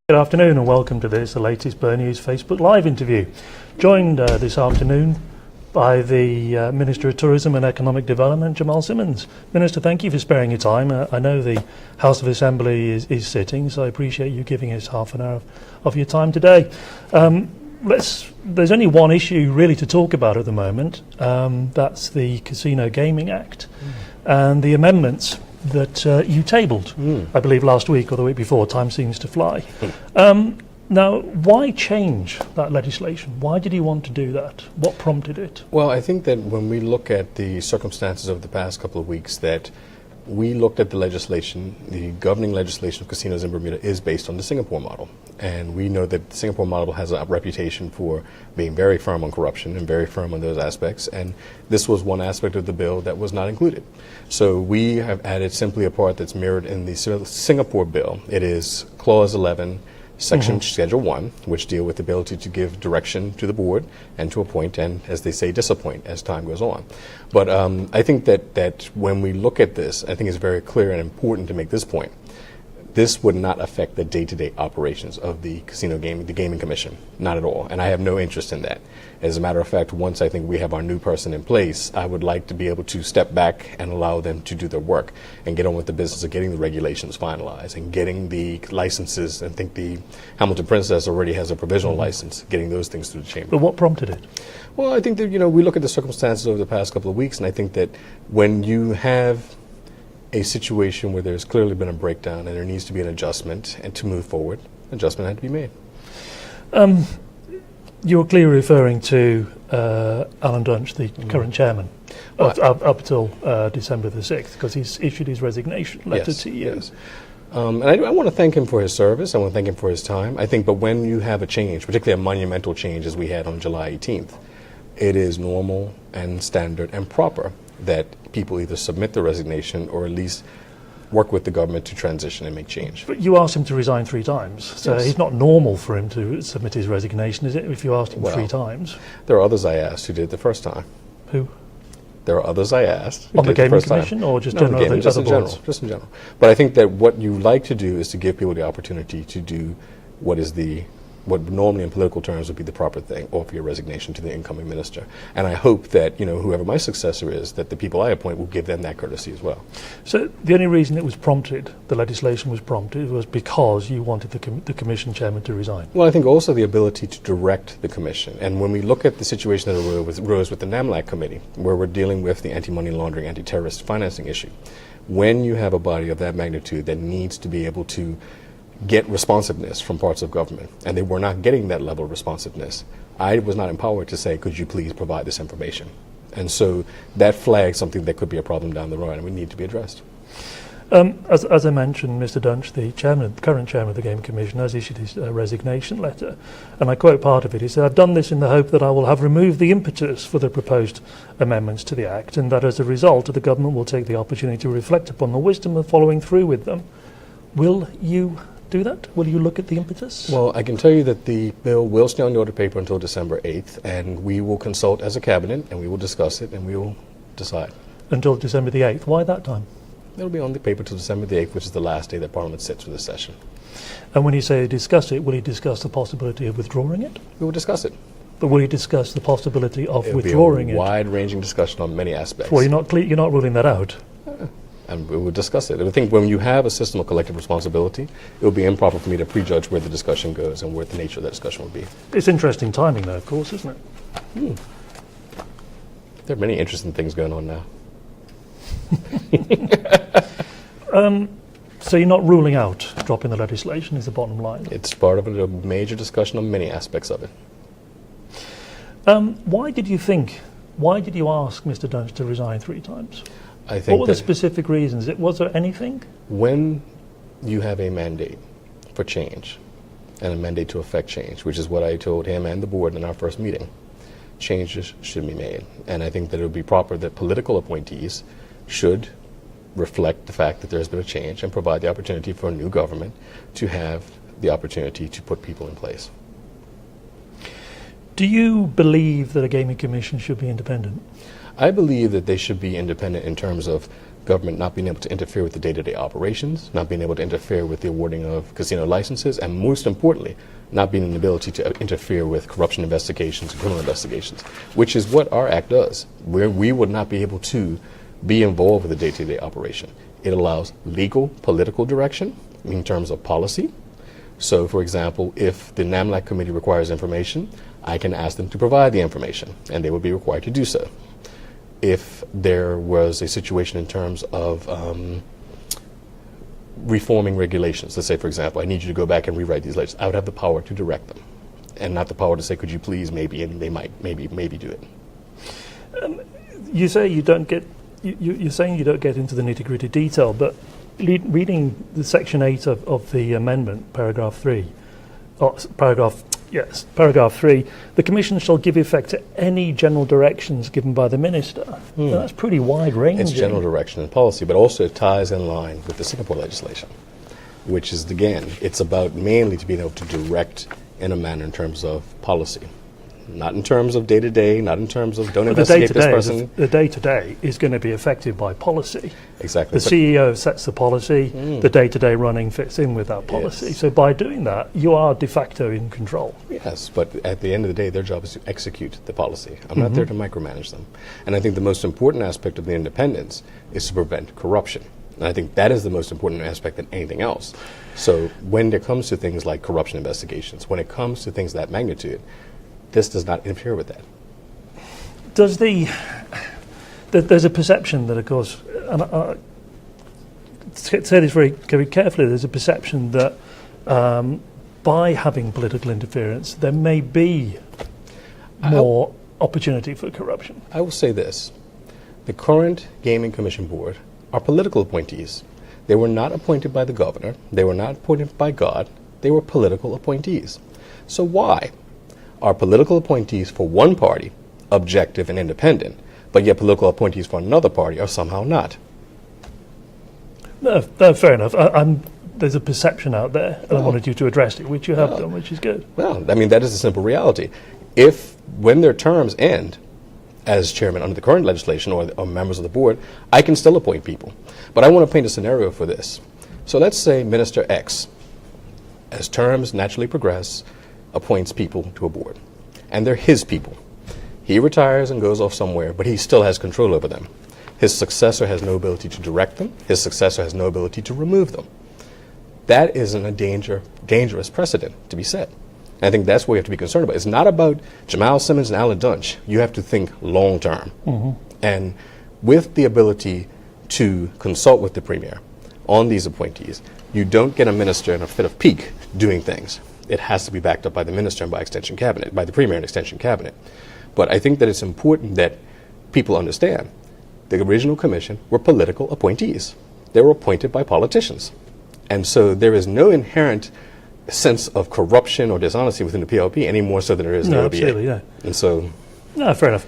Good afternoon and welcome to this, the latest Burn News Facebook Live interview. Joined this afternoon by the Minister of Tourism and Economic Development, Jamahl Simmons. Minister, thank you for sparing your time. I know the House of Assembly is sitting, so I appreciate you giving us half an hour of your time today. There's only one issue really to talk about at the moment. That's the Casino Gaming Act and the amendments that you tabled, I believe last week or the week before. Time seems to fly. Now, why change that legislation? Why did you want to do that? What prompted it? Well, I think that when we look at the circumstances of the past couple of weeks, that we looked at the legislation, the governing legislation of casinos in Bermuda is based on the Singapore model. And we know that the Singapore model has a reputation for being very firm on corruption and very firm on those aspects. And this was one aspect of the bill that was not included. So we have added simply a part that's mirrored in the Singapore bill. It is Clause 11, Section Schedule 1, which deal with the ability to give direction to the board and to appoint and, as they say, disappoint as time goes on. But I think that when we look at this, I think it's very clear and important to make this point. This would not affect the day-to-day operations of the Gaming Commission, not at all. And I have no interest in that. As a matter of fact, once I think we have our new person in place, I would like to be able to step back and allow them to do their work and get on with the business of getting the regulations finalized and getting the licenses. I think the Hamilton Princess already has a provisional license, getting those things through the chamber. But what prompted it? Well, I think that, we look at the circumstances over the past couple of weeks, and I think that when you have a situation where there's clearly been a breakdown and there needs to be an adjustment and to move forward, adjustment had to be made. You're clearly referring to Alan Dunch, the current chairman, up until December the 6th, because he's issued his resignation letter to you. Yes. And I want to thank him for his service. I want to thank him for his time. I think, but when you have a change, particularly a monumental change as we had on July 18th, it is normal and standard and proper that people either submit the resignation or at least work with the government to transition and make change. But you asked him to resign 3 times, so Yes. it's not normal for him to submit his resignation, is it, if you asked him 3 times? There are others I asked who did it the first time. Who? There are others I asked who On did the it the Gaming first time. Commission or just No, general gaming, just other in boards? general, just in general. But I think that what you like to do is to give people the opportunity to do what normally in political terms would be the proper thing, offer your resignation to the incoming minister. And I hope that, whoever my successor is, that the people I appoint will give them that courtesy as well. So the only reason it was prompted, the legislation was prompted, was because you wanted the commission chairman to resign. Well, I think also the ability to direct the commission. And when we look at the situation that arose with the NAMLAC committee, where we're dealing with the anti-money laundering, anti-terrorist financing issue, when you have a body of that magnitude that needs to be able to get responsiveness from parts of government, and they were not getting that level of responsiveness, I was not empowered to say, could you please provide this information? And so that flagged something that could be a problem down the road and would need to be addressed. As I mentioned, Mr. Dunch, the current chairman of the Game Commission, has issued his resignation letter, and I quote part of it. He said, "I've done this in the hope that I will have removed the impetus for the proposed amendments to the Act, and that as a result, the government will take the opportunity to reflect upon the wisdom of following through with them." Will you do that? Will you look at the impetus? Well, I can tell you that the bill will stay on the order paper until December 8th, and we will consult as a cabinet, and we will discuss it, and we will decide. Until December the 8th. Why that time? It'll be on the paper till December the 8th, which is the last day that Parliament sits for this session. And when you say discuss it, will you discuss the possibility of withdrawing it? We will discuss it. But will you discuss the possibility of It'll withdrawing be a wide-ranging discussion on many aspects. Well, you're not ruling that out. And we will discuss it. I think when you have a system of collective responsibility, it would be improper for me to prejudge where the discussion goes and what the nature of that discussion will be. It's interesting timing, though, of course, isn't it? There are many interesting things going on now. So you're not ruling out dropping the legislation is the bottom line. It's part of a major discussion on many aspects of it. Why did you ask Mr. Dunch to resign 3 times? I think what were the specific reasons? Was there anything? When you have a mandate for change and a mandate to affect change, which is what I told him and the board in our first meeting, changes should be made. And I think that it would be proper that political appointees should reflect the fact that there's been a change and provide the opportunity for a new government to have the opportunity to put people in place. Do you believe that a gaming commission should be independent? I believe that they should be independent in terms of government not being able to interfere with the day-to-day operations, not being able to interfere with the awarding of casino licenses, and most importantly, not being an ability to interfere with corruption investigations and criminal investigations, which is what our act does, where we would not be able to be involved with the day-to-day operation. It allows legal, political direction in terms of policy. So, for example, if the NAMLAC committee requires information, I can ask them to provide the information, and they would be required to do so. If there was a situation in terms of reforming regulations, let's say, for example, I need you to go back and rewrite these legislations, I would have the power to direct them, and not the power to say, could you please, maybe, and they might, maybe do it. You say you don't get. You're saying you don't get into the nitty-gritty detail, but reading the Section 8 of the amendment, Paragraph 3, Paragraph 3, the Commission shall give effect to any general directions given by the Minister. Now, that's pretty wide-ranging. It's general direction and policy, but also it ties in line with the Singapore legislation, which is, again, it's about mainly to being able to direct in a manner in terms of policy. Not in terms of day-to-day, not in terms of don't investigate this person. The day-to-day is going to be affected by policy. Exactly. The CEO sets the policy, the day-to-day running fits in with that policy. Yes. So by doing that, you are de facto in control. Yes, but at the end of the day, their job is to execute the policy. I'm not there to micromanage them. And I think the most important aspect of the independence is to prevent corruption. And I think that is the most important aspect than anything else. So when it comes to things like corruption investigations, when it comes to things of that magnitude, this does not interfere with that. Does there's a perception that, of course, and I say this very, very carefully, there's a perception that by having political interference, there may be more opportunity for corruption. I will say this. The current Gaming Commission Board are political appointees. They were not appointed by the governor. They were not appointed by God. They were political appointees. So why are political appointees for one party objective and independent, but yet political appointees for another party are somehow not? No, fair enough. There's a perception out there, and I wanted you to address it, which you have done, which is good. Well, I mean, that is a simple reality. When their terms end as chairman under the current legislation or members of the board, I can still appoint people. But I want to paint a scenario for this. So let's say Minister X, as terms naturally progress, appoints people to a board, and they're his people. He retires and goes off somewhere, but he still has control over them. His successor has no ability to direct them. His successor has no ability to remove them. That is a dangerous precedent to be set. And I think that's what we have to be concerned about. It's not about Jamahl, Simmons, and Alan Dunch. You have to think long term. And with the ability to consult with the Premier on these appointees, you don't get a minister in a fit of pique doing things. It has to be backed up by the minister and by extension cabinet, by the Premier and extension cabinet. But I think that it's important that people understand the original commission were political appointees. They were appointed by politicians. And so there is no inherent sense of corruption or dishonesty within the PLP any more so than there is in the OBA. Absolutely, yeah. And so... No, fair enough.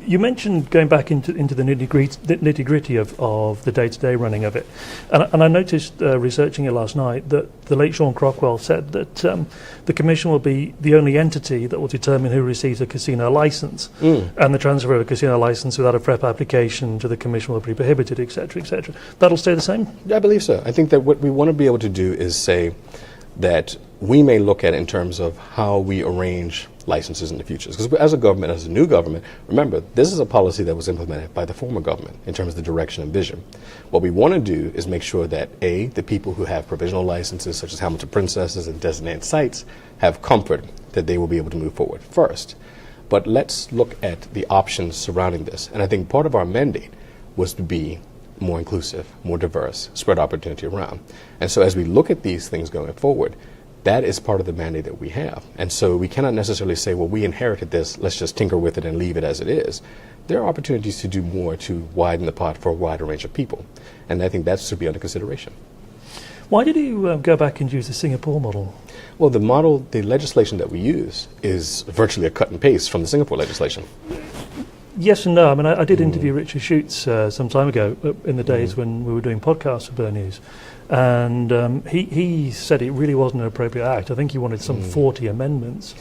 You mentioned going back into the nitty-gritty of the day-to-day running of it. And I noticed, researching it last night, that the late Sean Crockwell said that the Commission will be the only entity that will determine who receives a casino licence. And the transfer of a casino licence without a PrEP application to the Commission will be prohibited, etc., etc. That'll stay the same? I believe so. I think that what we want to be able to do is say that we may look at in terms of how we arrange licenses in the future. Because as a government, as a new government, remember, this is a policy that was implemented by the former government in terms of the direction and vision. What we want to do is make sure that, A, the people who have provisional licenses, such as Hamilton Princesses and designated sites, have comfort that they will be able to move forward first. But let's look at the options surrounding this. And I think part of our mandate was to be more inclusive, more diverse, spread opportunity around. And so as we look at these things going forward, that is part of the mandate that we have. And so we cannot necessarily say, well, we inherited this, let's just tinker with it and leave it as it is. There are opportunities to do more to widen the pot for a wider range of people. And I think that should be under consideration. Why did you go back and use the Singapore model? Well, the legislation that we use is virtually a cut and paste from the Singapore legislation. Yes and no. I mean, I did interview Richard Schutz some time ago in the days when we were doing podcasts for Burn News. And he said it really wasn't an appropriate act. I think he wanted some 40 amendments.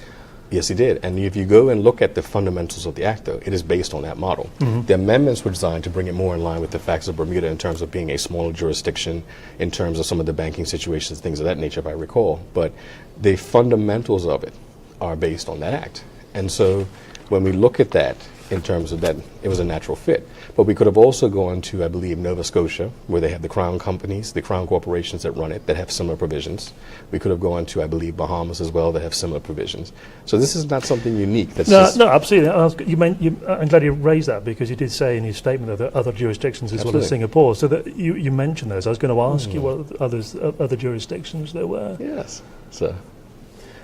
Yes, he did. And if you go and look at the fundamentals of the act, though, it is based on that model. The amendments were designed to bring it more in line with the facts of Bermuda in terms of being a smaller jurisdiction, in terms of some of the banking situations, things of that nature, if I recall. But the fundamentals of it are based on that act. And so when we look at that, in terms of that, it was a natural fit. But we could have also gone to, I believe, Nova Scotia, where they have the crown companies, the crown corporations that run it, that have similar provisions. We could have gone to, I believe, Bahamas as well, that have similar provisions. So this is not something unique. That's No, absolutely. I'm glad you raised that, because you did say in your statement that there are other jurisdictions as well as Singapore. So that you mentioned those. I was going to ask you what other jurisdictions there were. Yes. So.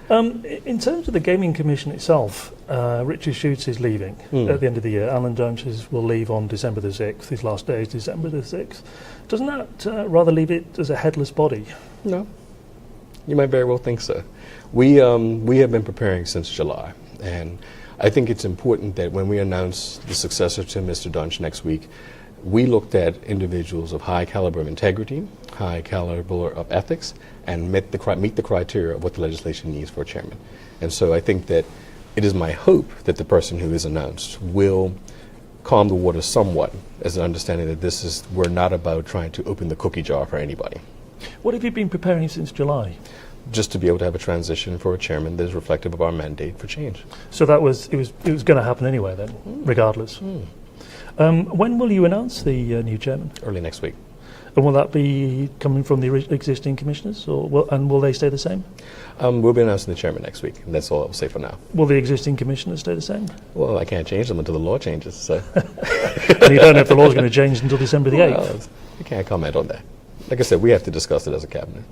In terms of the Gaming Commission itself, Richard Schutz is leaving at the end of the year. Alan Dunches will leave on December the 6th. His last day is December the 6th. Doesn't that rather leave it as a headless body? No. You might very well think so. We have been preparing since July, and I think it's important that when we announce the successor to Mr. Dunch next week, we looked at individuals of high caliber of integrity, high caliber of ethics, and meet the criteria of what the legislation needs for a chairman. And so I think that it is my hope that the person who is announced will calm the water somewhat, as an understanding that we're not about trying to open the cookie jar for anybody. What have you been preparing since July? Just to be able to have a transition for a chairman that is reflective of our mandate for change. So it was going to happen anyway then, regardless. When will you announce the new chairman? Early next week. And will that be coming from the existing commissioners, or will they stay the same? We'll be announcing the chairman next week, and that's all I'll say for now. Will the existing commissioners stay the same? Well, I can't change them until the law changes. So. And you don't know if the law's going to change until December the 8th? I can't comment on that. Like I said, we have to discuss it as a cabinet.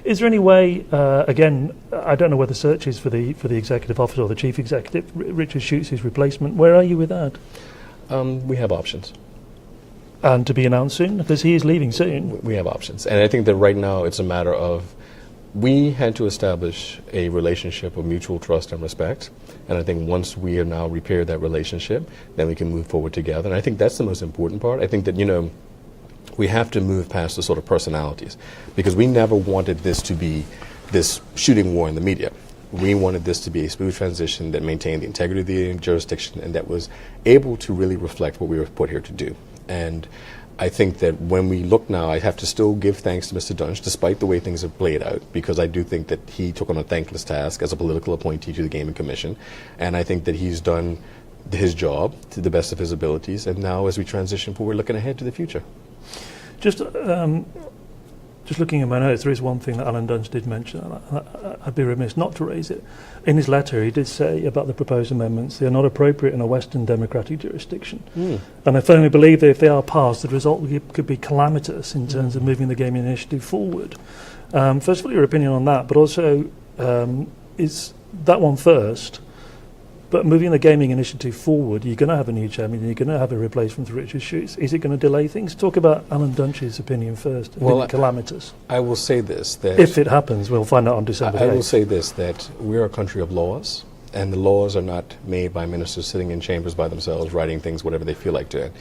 Is there any way, again, I don't know where the search is for the executive officer or the chief executive, Richard Schutz's replacement. Where are you with that? We have options. And to be announced soon? Because he is leaving soon. We have options. And I think that right now it's a matter of, we had to establish a relationship of mutual trust and respect. And I think once we have now repaired that relationship, then we can move forward together. And I think that's the most important part. I think that, we have to move past the sort of personalities, because we never wanted this to be this shooting war in the media. We wanted this to be a smooth transition that maintained the integrity of the jurisdiction and that was able to really reflect what we were put here to do. And I think that when we look now, I have to still give thanks to Mr. Dunch, despite the way things have played out, because I do think that he took on a thankless task as a political appointee to the Gaming Commission. And I think that he's done his job to the best of his abilities. And now as we transition forward, looking ahead to the future. Just looking at my notes, there is one thing that Alan Dunch did mention, and I'd be remiss not to raise it. In his letter, he did say about the proposed amendments, they are not appropriate in a Western democratic jurisdiction. And I firmly believe that if they are passed, the result could be calamitous in terms of moving the gaming initiative forward. First of all, your opinion on that, but also is that one first. But moving the gaming initiative forward, you're going to have a new chairman, and you're going to have a replacement for Richard Schutz. Is it going to delay things? Talk about Alan Dunch's opinion first. Well, calamitous. I will say this, that if it happens, we'll find out on December 8th. I will say this, that we're a country of laws, and the laws are not made by ministers sitting in chambers by themselves, writing things, whatever they feel like doing.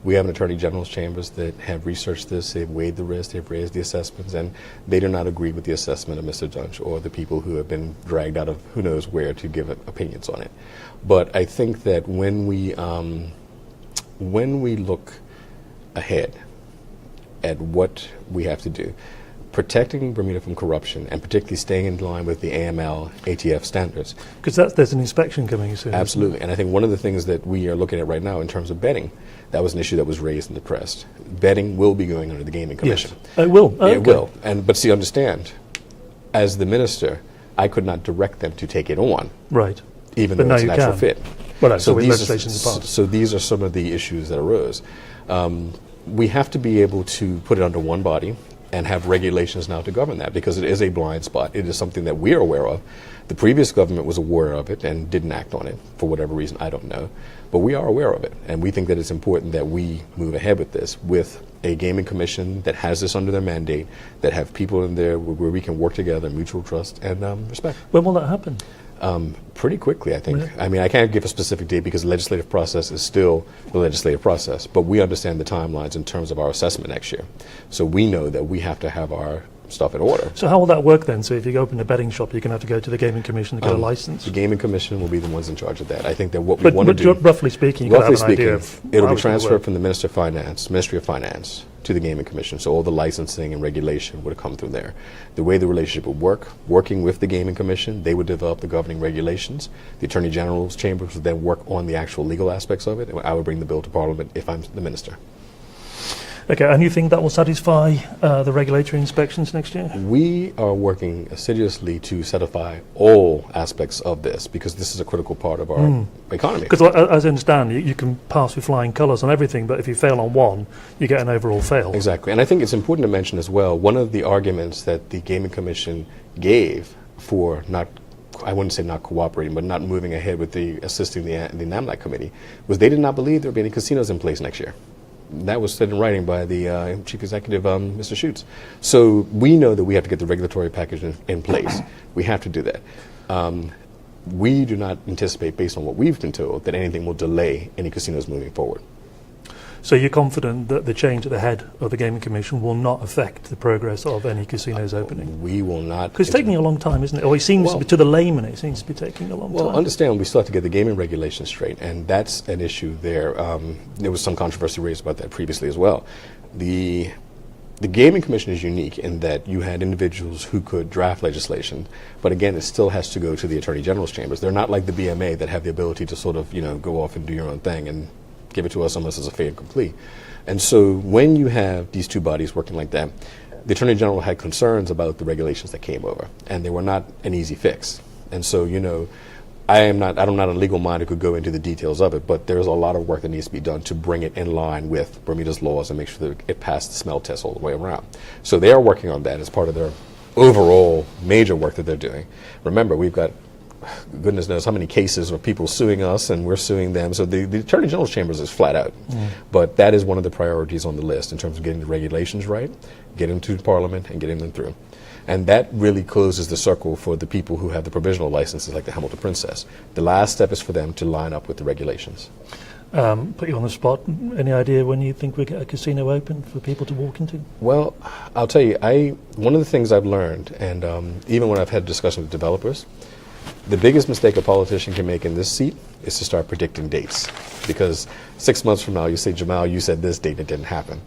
We have an Attorney General's chambers that have researched this, they've weighed the risk, they've raised the assessments, and they do not agree with the assessment of Mr. Dunch or the people who have been dragged out of who knows where to give opinions on it. But I think that when we look ahead at what we have to do, protecting Bermuda from corruption and particularly staying in line with the AML, ATF standards. Because there's an inspection coming soon. Absolutely. And I think one of the things that we are looking at right now in terms of betting, that was an issue that was raised in the press. Betting will be going under the Gaming Commission. Yes. It will? Yeah, it will. But see, understand, as the minister, I could not direct them to take it on. Right. Even though it's a natural fit. Well, so these are some of the issues that arose. We have to be able to put it under one body and have regulations now to govern that, because it is a blind spot. It is something that we are aware of. The previous government was aware of it and didn't act on it for whatever reason, I don't know. But we are aware of it, and we think that it's important that we move ahead with this, with a gaming commission that has this under their mandate, that have people in there where we can work together, mutual trust and respect. When will that happen? Pretty quickly, I think. Really? I mean, I can't give a specific date because the legislative process is still the legislative process, but we understand the timelines in terms of our assessment next year. So we know that we have to have our stuff in order. So how will that work then? So if you open a betting shop, you're going to have to go to the Gaming Commission to get a license? The Gaming Commission will be the ones in charge of that. I think that what we want to do... Roughly speaking, you have an idea of it'll how be it's gonna transferred work. from the Ministry of Finance to the Gaming Commission. So all the licensing and regulation would come through there. The way the relationship would work, working with the Gaming Commission, they would develop the governing regulations. The Attorney General's chambers would then work on the actual legal aspects of it, and I would bring the bill to Parliament if I'm the minister. Okay, and you think that will satisfy the regulatory inspections next year? We are working assiduously to satisfy all aspects of this because this is a critical part of our economy. Because as I understand, you can pass with flying colours on everything, but if you fail on one, you get an overall fail. Exactly, and I think it's important to mention as well, one of the arguments that the Gaming Commission gave for not, I wouldn't say not cooperating, but not moving ahead with assisting the NAMLAC committee, was they did not believe there would be any casinos in place next year. That was said in writing by the Chief Executive, Mr. Schutz. So we know that we have to get the regulatory package in place. We have to do that. We do not anticipate, based on what we've been told, that anything will delay any casinos moving forward. So you're confident that the change at the head of the Gaming Commission will not affect the progress of any casinos opening? We will not. Because it's taking a long time, isn't it? Or it seems, to the layman, it seems to be taking a long time. Well, understand, we still have to get the gaming regulations straight, and that's an issue there. There was some controversy raised about that previously as well. The Gaming Commission is unique in that you had individuals who could draft legislation, but again, it still has to go to the Attorney General's chambers. They're not like the BMA that have the ability to sort of, go off and do your own thing and give it to us unless it's a fait accompli. And so when you have these two bodies working like that, the Attorney General had concerns about the regulations that came over, and they were not an easy fix. And so, I'm not a legal mind who could go into the details of it, but there's a lot of work that needs to be done to bring it in line with Bermuda's laws and make sure that it passed the smell test all the way around. So they are working on that as part of their overall major work that they're doing. Remember, we've got goodness knows how many cases of people suing us and we're suing them. So the Attorney General's chambers is flat out. But that is one of the priorities on the list in terms of getting the regulations right, getting them to Parliament and getting them through. And that really closes the circle for the people who have the provisional licenses like the Hamilton Princess. The last step is for them to line up with the regulations. Put you on the spot. Any idea when you think we'll get a casino open for people to walk into? Well, I'll tell you, one of the things I've learned, and even when I've had discussions with developers, the biggest mistake a politician can make in this seat is to start predicting dates. Because 6 months from now, you say, Jamahl, you said this date and it didn't happen.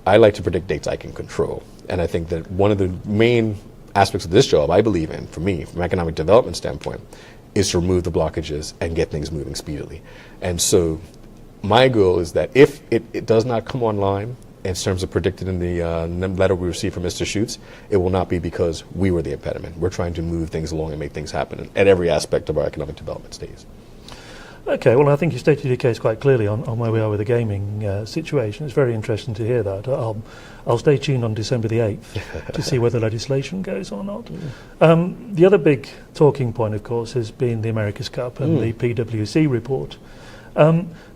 I like to predict dates I can control. And I think that one of the main aspects of this job, I believe in, for me, from an economic development standpoint, is to remove the blockages and get things moving speedily. And so my goal is that if it does not come online, in terms of predicted in the letter we received from Mr. Schutz, it will not be because we were the impediment. We're trying to move things along and make things happen at every aspect of our economic development stage. Okay, well, I think you stated your case quite clearly on where we are with the gaming situation. It's very interesting to hear that. I'll stay tuned on December the 8th to see whether legislation goes or not. The other big talking point, of course, has been the America's Cup and the PwC report.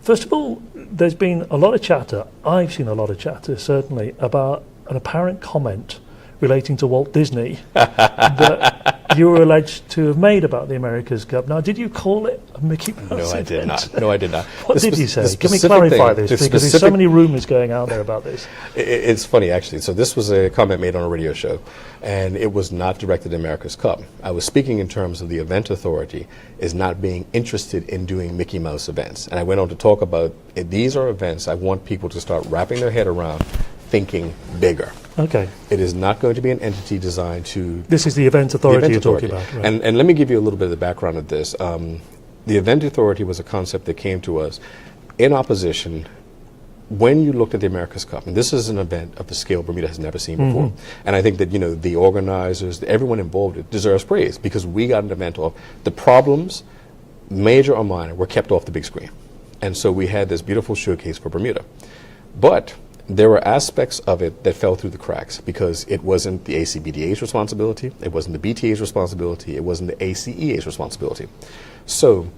First of all, there's been a lot of chatter, I've seen a lot of chatter certainly, about an apparent comment relating to Walt Disney that you were alleged to have made about the America's Cup. Now, did you call it a Mickey Mouse No, I event? did not. No, I did not. What did you say? Can we clarify this? Because there's so many rumours going out there about this. It's funny, actually. So this was a comment made on a radio show, and it was not directed at America's Cup. I was speaking in terms of the event authority is not being interested in doing Mickey Mouse events. And I went on to talk about these are events I want people to start wrapping their head around, thinking bigger. Okay. It is not going to be an entity designed to... This is the event authority you're talking about. Right. And let me give you a little bit of the background of this. The event authority was a concept that came to us in opposition when you looked at the America's Cup. And this is an event of the scale Bermuda has never seen before. And I think that, the organizers, everyone involved, it deserves praise because we got an event off. The problems, major or minor, were kept off the big screen. And so we had this beautiful showcase for Bermuda. But there were aspects of it that fell through the cracks because it wasn't the ACBDA's responsibility, it wasn't the BTA's responsibility, it wasn't the ACEA's responsibility. So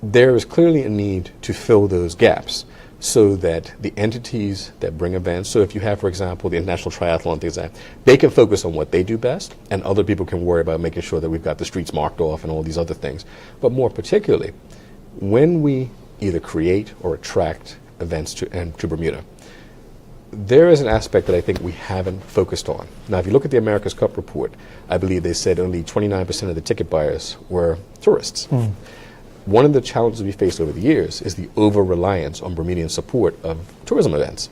there is clearly a need to fill those gaps so that the entities that bring events, so if you have, for example, the International Triathlon, things like that, they can focus on what they do best and other people can worry about making sure that we've got the streets marked off and all these other things. But more particularly, when we either create or attract events to Bermuda, there is an aspect that I think we haven't focused on. Now, if you look at the America's Cup report, I believe they said only 29% of the ticket buyers were tourists. One of the challenges we faced over the years is the over-reliance on Bermudian support of tourism events.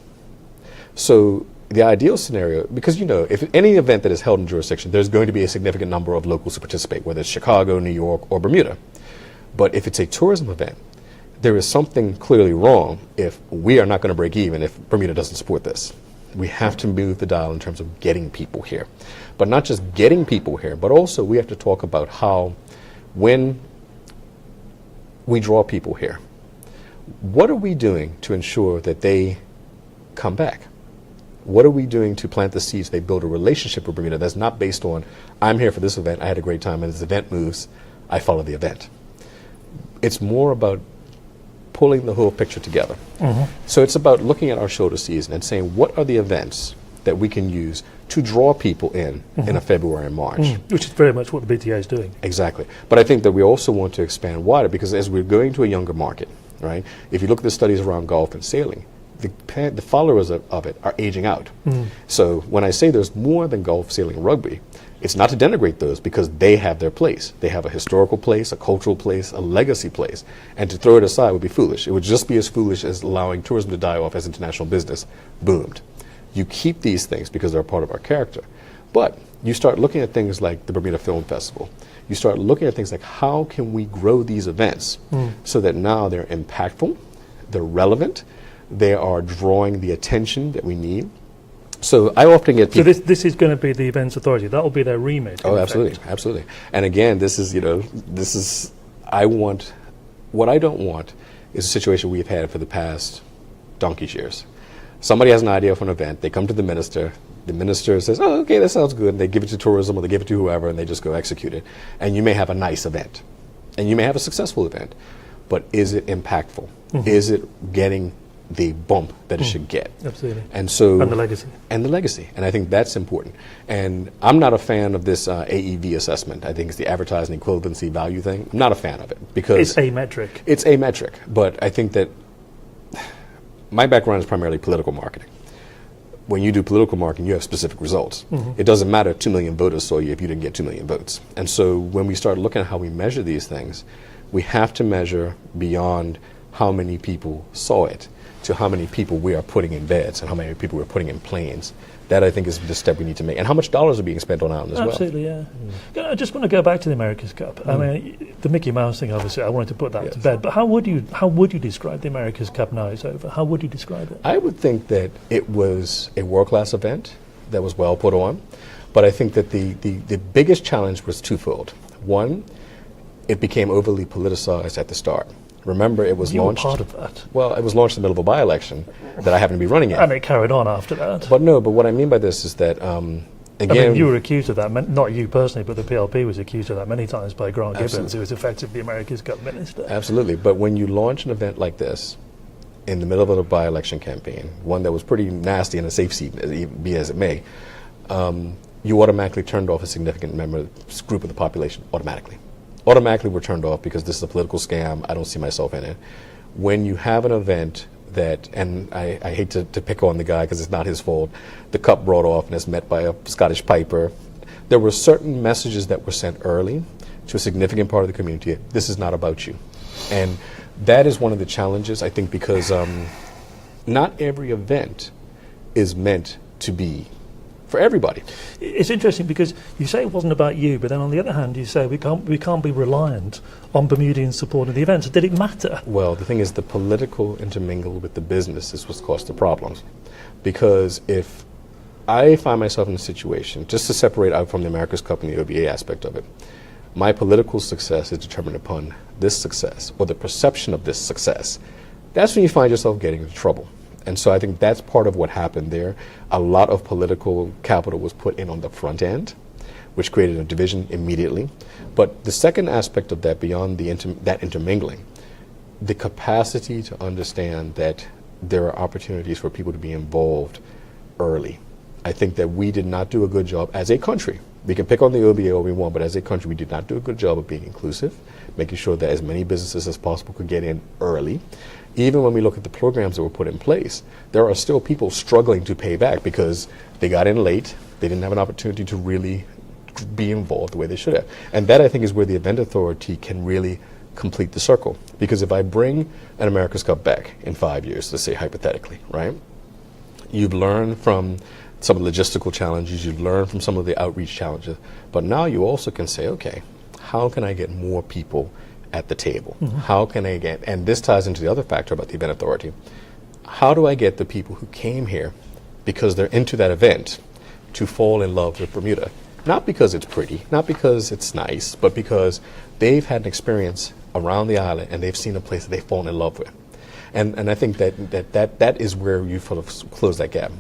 So the ideal scenario, because you know, if any event that is held in jurisdiction, there's going to be a significant number of locals who participate, whether it's Chicago, New York, or Bermuda. But if it's a tourism event, there is something clearly wrong if we are not going to break even if Bermuda doesn't support this. We have to move the dial in terms of getting people here. But not just getting people here, but also we have to talk about how, when we draw people here, what are we doing to ensure that they come back? What are we doing to plant the seeds? They build a relationship with Bermuda that's not based on, I'm here for this event, I had a great time, and this event moves, I follow the event. It's more about pulling the whole picture together. So it's about looking at our shoulder season and saying, what are the events that we can use to draw people in a February and March? Which is very much what the BTA is doing. Exactly. But I think that we also want to expand wider, because as we're going to a younger market, right, if you look at the studies around golf and sailing, the followers of it are aging out. So when I say there's more than golf, sailing, and rugby, it's not to denigrate those, because they have their place. They have a historical place, a cultural place, a legacy place. And to throw it aside would be foolish. It would just be as foolish as allowing tourism to die off as international business boomed. You keep these things because they're a part of our character. But you start looking at things like the Bermuda Film Festival. You start looking at things like, how can we grow these events so that now they're impactful, they're relevant, they are drawing the attention that we need. So I often get people. So this is going to be the Events Authority. That will be their remit. Oh, absolutely, absolutely. And again, this is, what I don't want is a situation we've had for the past donkey's years. Somebody has an idea for an event, they come to the minister says, oh, okay, that sounds good, and they give it to tourism or they give it to whoever, and they just go execute it. And you may have a nice event, and you may have a successful event, but is it impactful? Is it getting the bump that it should get? Absolutely. And the legacy. And the legacy. And I think that's important. And I'm not a fan of this AEV assessment. I think it's the advertising equivalency value thing. I'm not a fan of it, because it's a metric. It's a metric. But I think that my background is primarily political marketing. When you do political marketing, you have specific results. It doesn't matter 2 million voters saw you if you didn't get 2 million votes. And so when we start looking at how we measure these things, we have to measure beyond how many people saw it to how many people we are putting in beds and how many people we're putting in planes. That, I think, is the step we need to make. And how much dollars are being spent on island as well. Absolutely, yeah. I just want to go back to the America's Cup. I mean, the Mickey Mouse thing, obviously, I wanted to put that to bed. But how would you describe the America's Cup now it's over? How would you describe it? I would think that it was a world-class event that was well put on. But I think that the biggest challenge was twofold. One, it became overly politicized at the start. Remember, it was launched. You were part of that. Well, it was launched in the middle of a by-election that I happened to be running in. And it carried on after that. But what I mean by this is that, again... I mean, you were accused of that, not you personally, but the PLP was accused of that many times by Grant Gibbons, who was effectively America's Cup minister. Absolutely. But when you launch an event like this, in the middle of a by-election campaign, one that was pretty nasty and a safe seat, be as it may, you automatically turned off a significant group of the population, automatically. Automatically we're turned off because this is a political scam. I don't see myself in it. When you have an event that, and I hate to pick on the guy because it's not his fault, the cup brought off and is met by a Scottish piper, there were certain messages that were sent early to a significant part of the community. This is not about you. And that is one of the challenges, I think, because not every event is meant to be for everybody. It's interesting because you say it wasn't about you, but then on the other hand, you say we can't be reliant on Bermudian support of the events. Did it matter? Well, the thing is, the political intermingled with the business is what's caused the problems. Because if I find myself in a situation, just to separate out from the America's Cup and the OBA aspect of it, my political success is determined upon this success, or the perception of this success. That's when you find yourself getting into trouble. And so I think that's part of what happened there. A lot of political capital was put in on the front end, which created a division immediately. But the second aspect of that, beyond that intermingling, the capacity to understand that there are opportunities for people to be involved early. I think that we did not do a good job as a country, We can pick on the OBA all we want, but as a country, we did not do a good job of being inclusive, making sure that as many businesses as possible could get in early. Even when we look at the programs that were put in place, there are still people struggling to pay back because they got in late, they didn't have an opportunity to really be involved the way they should have. And that, I think, is where the event authority can really complete the circle. Because if I bring an America's Cup back in 5 years, let's say hypothetically, right? You've learned from some of the logistical challenges, you've learned from some of the outreach challenges, but now you also can say, okay, how can I get more people at the table? How can I get, and this ties into the other factor about the event authority, how do I get the people who came here because they're into that event to fall in love with Bermuda? Not because it's pretty, not because it's nice, but because they've had an experience around the island and they've seen a place that they've fallen in love with. And I think that is where you sort of close that gap.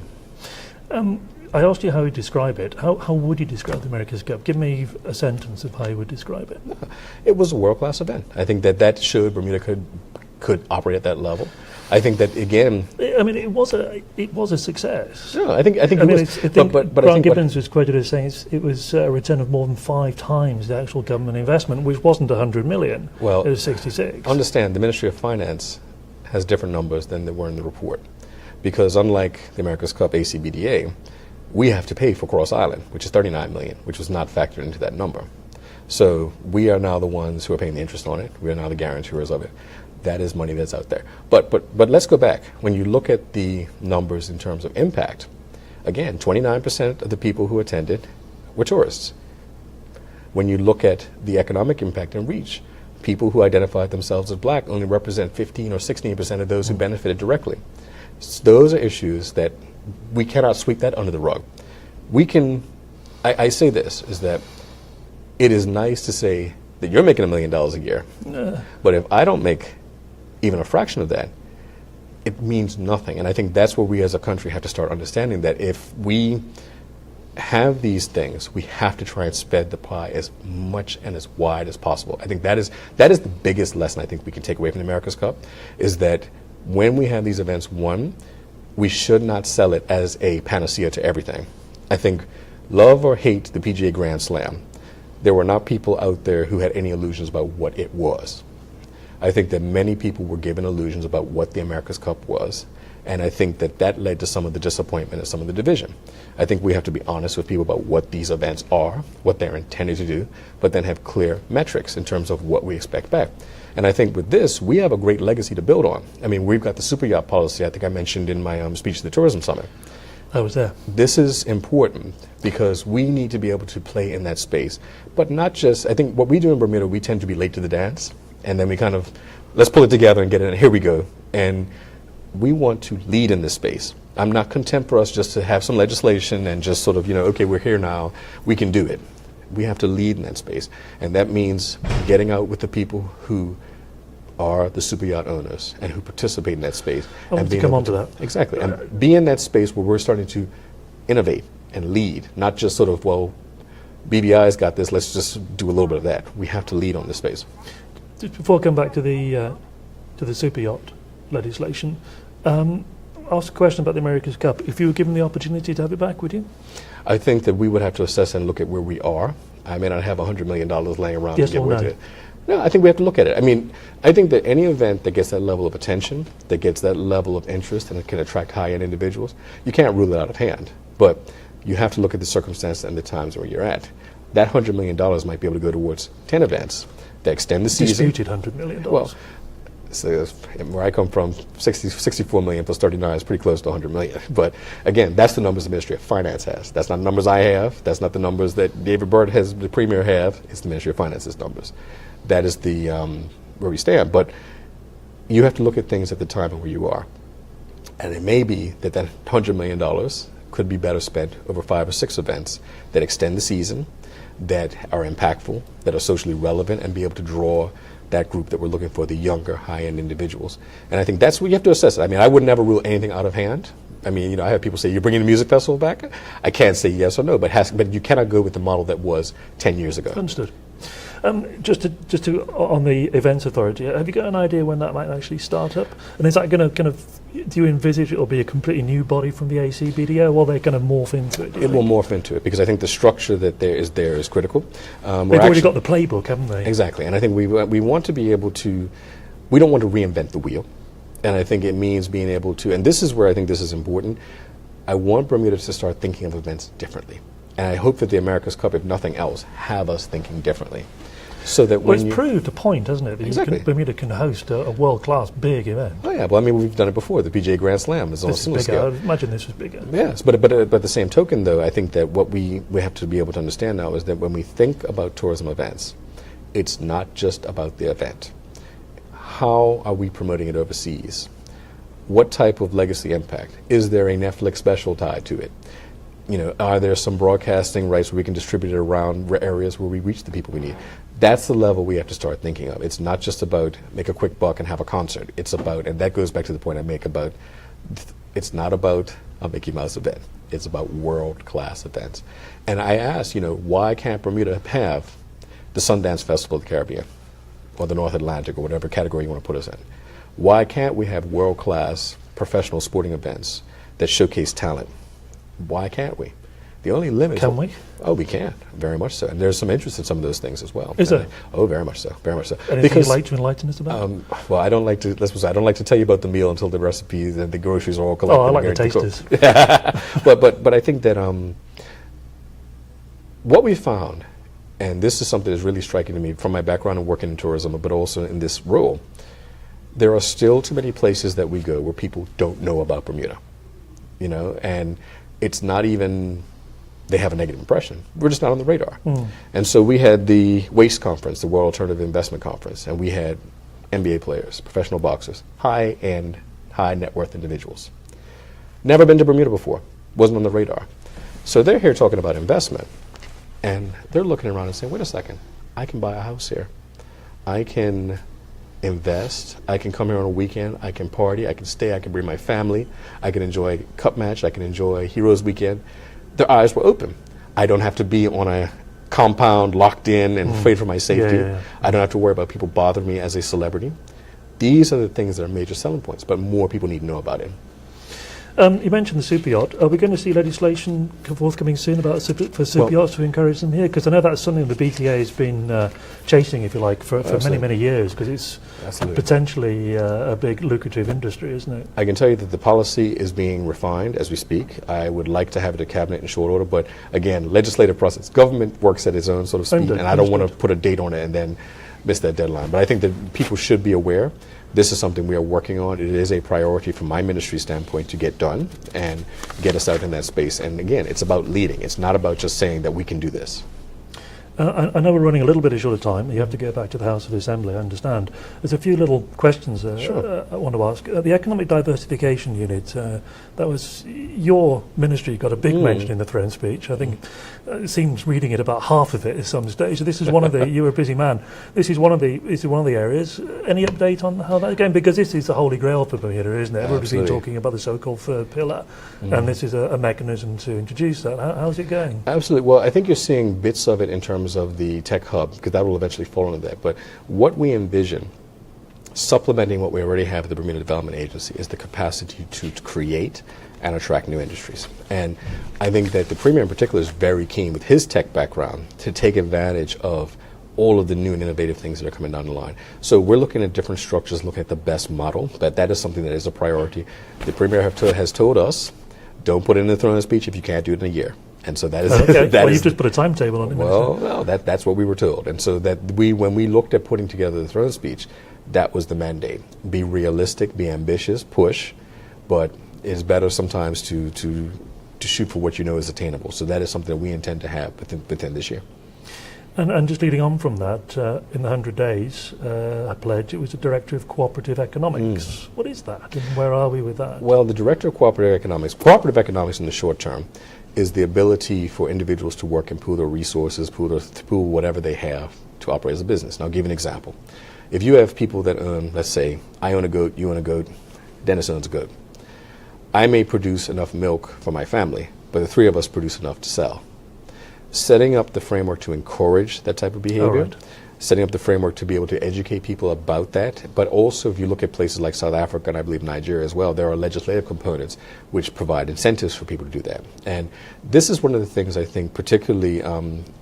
I asked you how you describe it. How would you describe the America's Cup? Give me a sentence of how you would describe it. It was a world-class event. I think that showed Bermuda could operate at that level. I think that, again, I mean, it was a success. No, I think it was. But Grant Gibbons was quoted as saying it was a return of more than 5 times the actual government investment, which wasn't 100 million. Well, it was 66. Understand, the Ministry of Finance has different numbers than there were in the report, because unlike the America's Cup ACBDA, we have to pay for Cross Island, which is 39 million, which was not factored into that number. So we are now the ones who are paying the interest on it. We are now the guarantors of it. That is money that's out there. But let's go back. When you look at the numbers in terms of impact, again, 29% of the people who attended were tourists. When you look at the economic impact and reach, people who identified themselves as black only represent 15 or 16% of those who benefited directly. So those are issues that we cannot sweep that under the rug. We can, I say this, is that it is nice to say that you're making $1 million a year, but if I don't make even a fraction of that, it means nothing. And I think that's where we as a country have to start understanding that if we have these things, we have to try and spread the pie as much and as wide as possible. I think that is the biggest lesson I think we can take away from the America's Cup, is that when we have these events, one, we should not sell it as a panacea to everything. I think love or hate the PGA Grand Slam, there were not people out there who had any illusions about what it was. I think that many people were given illusions about what the America's Cup was, and I think that led to some of the disappointment and some of the division. I think we have to be honest with people about what these events are, what they're intended to do, but then have clear metrics in terms of what we expect back. And I think with this, we have a great legacy to build on. I mean, we've got the super yacht policy, I think I mentioned in my speech at the Tourism Summit. I was there. This is important because we need to be able to play in that space. But not just, I think what we do in Bermuda, we tend to be late to the dance, and then we kind of, let's pull it together and get in, here we go. And we want to lead in this space. I'm not content for us just to have some legislation and just sort of, okay, we're here now, we can do it. We have to lead in that space. And that means getting out with the people who are the super yacht owners and who participate in that space. I want to come on to that. Exactly. And be in that space where we're starting to innovate and lead, not just sort of, well, BBI's got this, let's just do a little bit of that. We have to lead on this space. Just before I come back to the super yacht legislation, ask a question about the America's Cup. If you were given the opportunity to have it back, would you? I think that we would have to assess and look at where we are. I may not have $100 million laying around yes to get or with no? it. No, I think we have to look at it. I mean, I think that any event that gets that level of attention, that gets that level of interest, and it can attract high-end individuals, you can't rule it out of hand. But you have to look at the circumstances and the times where you're at. That $100 million might be able to go towards 10 events that extend the season. Disputed $100 million. Well, so where I come from, 64 million plus 39 is pretty close to 100 million. But again, that's the numbers the Ministry of Finance has. That's not numbers I have. That's not the numbers that David Byrd has, the Premier, have. It's the Ministry of Finance's numbers. That is the where we stand. But you have to look at things at the time of where you are. And it may be that $100 million could be better spent over 5 or 6 events that extend the season, that are impactful, that are socially relevant, and be able to draw that group that we're looking for, the younger, high-end individuals. And I think that's what you have to assess. I mean, I would never rule anything out of hand. I mean, I have people say, you're bringing the music festival back? I can't say yes or no, but you cannot go with the model that was 10 years ago. Understood. Just to on the Events Authority, have you got an idea when that might actually start up? And is that going to kind of, do you envisage it will be a completely new body from the ACBDO, or will they kind of morph into it? It will morph into it, because I think the structure that there is critical. They've already got the playbook, haven't they? Exactly, and I think we want to be able to, we don't want to reinvent the wheel, and I think it means being able to, and this is where I think this is important, I want Bermuda to start thinking of events differently. And I hope that the America's Cup, if nothing else, have us thinking differently. So that well, it's proved a point, hasn't it? That exactly. Bermuda can host a world-class big event. Oh yeah, well I mean we've done it before. The PGA Grand Slam is on a similar scale. I imagine this was bigger. Yes, but the same token though, I think that what we have to be able to understand now is that when we think about tourism events, it's not just about the event. How are we promoting it overseas? What type of legacy impact? Is there a Netflix special tied to it? You know, are there some broadcasting rights where we can distribute it around areas where we reach the people we need? That's the level we have to start thinking of. It's not just about make a quick buck and have a concert. It's about, and that goes back to the point I make about, it's not about a Mickey Mouse event. It's about world-class events. And I asked, you know, why can't Bermuda have the Sundance Festival of the Caribbean or the North Atlantic or whatever category you want to put us in? Why can't we have world-class professional sporting events that showcase talent? Why can't we? The only limit Can we? Oh, we can, very much so. And there's some interest in some of those things as well. Is there? Oh, very much so, very much so. Anything you'd like to enlighten us about? Well, I don't like to. I don't like to tell you about the meal until the recipes and the groceries are all collected. Oh, I like the tasters. but I think that what we found, and this is something that's really striking to me from my background in working in tourism, but also in this role, there are still too many places that we go where people don't know about Bermuda, you know, and it's not even, they have a negative impression. We're just not on the radar. And so we had the WASTE conference, the World Alternative Investment Conference, and we had NBA players, professional boxers, high-end, high net worth individuals. Never been to Bermuda before, wasn't on the radar. So they're here talking about investment, and they're looking around and saying, wait a second, I can buy a house here. I can invest, I can come here on a weekend, I can party, I can stay, I can bring my family, I can enjoy Cup Match, I can enjoy Heroes Weekend. Their eyes were open. I don't have to be on a compound locked in and afraid for my safety. I don't have to worry about people bothering me as a celebrity. These are the things that are major selling points, but more people need to know about it. You mentioned the super yacht. Are we going to see legislation forthcoming soon about for super yachts to encourage them here? Because I know that's something the BTA has been chasing, if you like, for many, many years, because it's potentially a big lucrative industry, isn't it? I can tell you that the policy is being refined as we speak. I would like to have it at cabinet in short order, but again, legislative process. Government works at its own sort of speed, and I don't want to put a date on it and then miss that deadline. But I think that people should be aware. This is something we are working on. It is a priority from my ministry standpoint to get done and get us out in that space. And again, it's about leading. It's not about just saying that we can do this. I know we're running a little bit short of time. You have to go back to the House of Assembly, I understand. There's a few little questions I want to ask. The Economic Diversification Unit, that was your ministry got a big mention in the throne speech. I think it seems reading it about half of it at some stage. So this is one of the, you were a busy man. This is one of the areas. Any update on how that's going? Because this is the holy grail for Bermuda, isn't it? Everybody's been talking about the so-called third pillar, and this is a mechanism to introduce that. How's it going? Absolutely. Well, I think you're seeing bits of it in terms of the tech hub, because that will eventually fall into that. But what we envision, supplementing what we already have at the Bermuda Development Agency, is the capacity to create and attract new industries. And I think that the Premier in particular is very keen with his tech background to take advantage of all of the new and innovative things that are coming down the line. So we're looking at different structures, looking at the best model, but that is something that is a priority. The Premier has told us, don't put it in the throne speech if you can't do it in a year. And so that is you've just put a timetable on it. Well, no, that's what we were told. And so that when we looked at putting together the throne speech, that was the mandate. Be realistic, be ambitious, push, but it's better sometimes to shoot for what you know is attainable. So that is something that we intend to have within this year. And just leading on from that, in the 100 days, I pledged it was a Director of Cooperative Economics. What is that, and where are we with that? Well, the Director of Cooperative Economics in the short term is the ability for individuals to work and pool their resources, pool whatever they have to operate as a business. Now, I'll give you an example. If you have people that own, let's say, I own a goat, you own a goat, Dennis owns a goat. I may produce enough milk for my family, but the three of us produce enough to sell. Setting up the framework to encourage that type of behavior, setting up the framework to be able to educate people about that. But also, if you look at places like South Africa and I believe Nigeria as well, there are legislative components which provide incentives for people to do that. And this is one of the things I think, particularly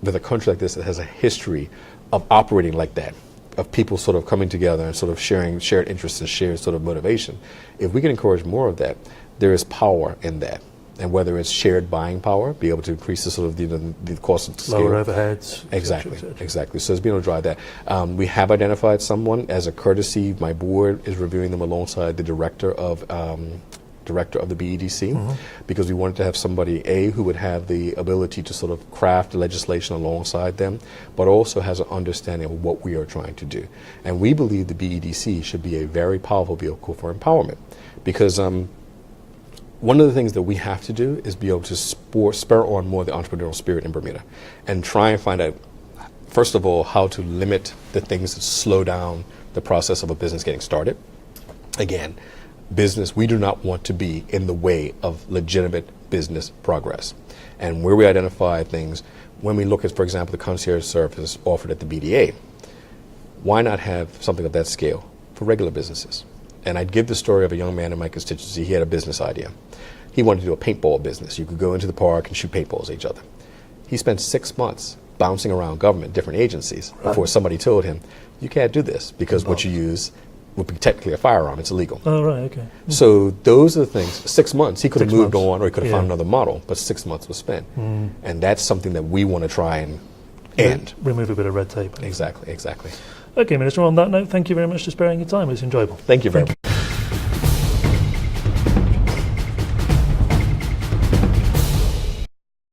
with a country like this that has a history of operating like that, of people sort of coming together and sort of sharing shared interests and shared sort of motivation. If we can encourage more of that, there is power in that. And whether it's shared buying power, be able to increase the sort of the cost of scale. Lower overheads. Exactly, et cetera. exactly. So it's being able to drive that. We have identified someone as a courtesy. My board is reviewing them alongside the director of the BEDC, because we wanted to have somebody, who would have the ability to sort of craft the legislation alongside them, but also has an understanding of what we are trying to do. And we believe the BEDC should be a very powerful vehicle for empowerment, because one of the things that we have to do is be able to spur on more the entrepreneurial spirit in Bermuda and try and find out, first of all, how to limit the things that slow down the process of a business getting started. Again, business, we do not want to be in the way of legitimate business progress. And where we identify things, when we look at, for example, the concierge service offered at the BDA, why not have something of that scale for regular businesses? And I'd give the story of a young man in my constituency. He had a business idea. He wanted to do a paintball business. You could go into the park and shoot paintballs at each other. He spent 6 months bouncing around government, different agencies, before somebody told him, you can't do this because what you use would be technically a firearm. It's illegal. Oh, right, okay. So those are the things. 6 months, he could have 6 moved months. on, or he could have Yeah. found another model, but 6 months was spent. And that's something that we want to try and end. Remove a bit of red tape. Exactly, exactly. Okay, Minister, on that note, thank you very much for sparing your time. It was enjoyable. Thank you very much.